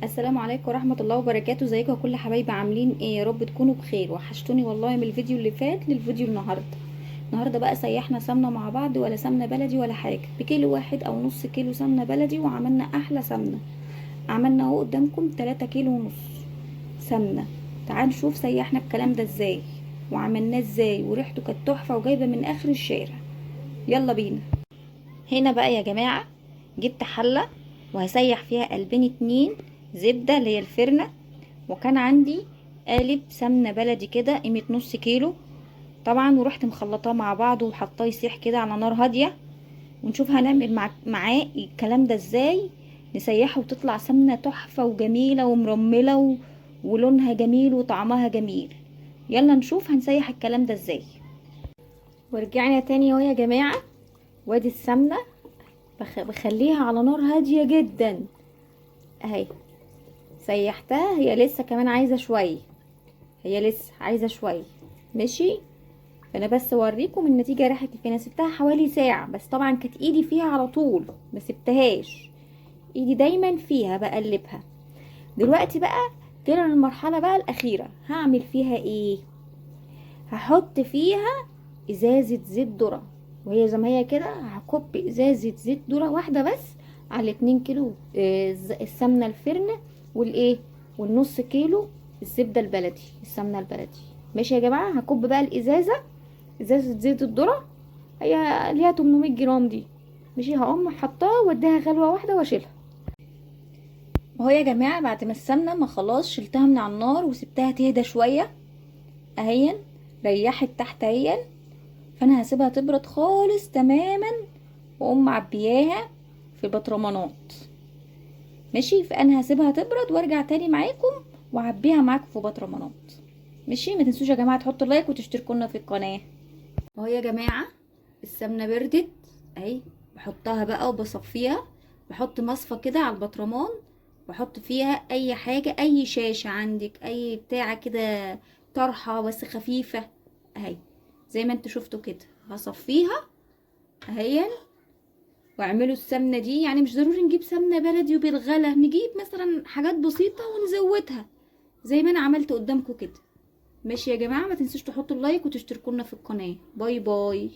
السلام عليكم ورحمة الله وبركاته. ازيكم يا كل حبايبي، عاملين ايه؟ يا رب تكونوا بخير. وحشتوني والله من الفيديو اللي فات للفيديو النهارده بقى سيحنا سمنة مع بعض، ولا سمنة بلدي ولا حاجة، بكيلو واحد او نص كيلو سمنة بلدي، وعملنا احلى سمنة. عملنا اهو قدامكم 3 كيلو ونص سمنة. تعالوا نشوف سيحنا الكلام ده ازاي وعملناه ازاي، وريحته كانت تحفة وجايبة من اخر الشارع. يلا بينا. هنا بقى يا جماعة جبت حلة وهسيح فيها قلبين 2 زبدة اللي هي الفرنة، وكان عندي قالب سمنة بلدي كده قيمة نص كيلو طبعا، ورحت مخلطاه مع بعض وحطاه يسيح كده على نار هادية. ونشوف هنعمل معاه الكلام ده ازاي، نسيحه وتطلع سمنة تحفة وجميلة ومرملة ولونها جميل وطعمها جميل. يلا نشوف هنسيح الكلام ده ازاي. ورجعنا تاني اهو يا جماعة، وادي السمنة بخليها على نار هادية جدا اهي. سيحتها، هي لسه كمان عايزة شوية، هي لسه عايزة شوية. ماشي، انا بس اوريكم النتيجة راحت فين. انا سبتها حوالي ساعة، بس طبعا كانت ايدي فيها على طول، ما سبتهاش، ايدي دايما فيها بقلبها. دلوقتي بقى جينا للمرحلة بقى الاخيرة، هعمل فيها ايه؟ هحط فيها ازازة زيت ذرة، وهي زي ما هي كده هكب ازازة زيت ذرة واحدة بس على 2 كيلو السمنة الفرنة والايه والنص كيلو الزبدة البلدي السمنة البلدي. ماشي يا جماعة، هكب بقى الازازة، ازازة زيت الذرة، هي ليها 800 جرام دي. ماشي، هقوم حطاها واديها غلوة واحدة واشيلها. وهو يا جماعة بعد ما السمنة ما خلاص شلتها من على النار وسبتها تهدى شوية اهين، ريحت تحت اهين، فانا هسيبها تبرد خالص تماما واقوم معبياها في بطرمانات. ماشي، فانا هسيبها تبرد وارجع تاني معاكم واعبيها معاكم في بطرمانات. ماشي، ما تنسوش يا جماعه تحطوا لايك وتشتركوا لنا في القناه. اهو يا جماعه السمنه بردت اهي، بحطها بقى وبصفيها، بحط مصفى كده على البطرمان، بحط فيها اي حاجه، اي شاشه عندك، اي بتاعه كده، طرحه بس خفيفه اهي، زي ما انتوا شفتوا كده. هصفيها اهي، واعملوا السمنه دي. يعني مش ضروري نجيب سمنه بلدي وبالغلا، نجيب مثلا حاجات بسيطه ونزودها زي ما انا عملت قدامكم كده. ماشي يا جماعه، ما تنسوش تحطوا اللايك وتشتركوا لنا في القناه. باي باي.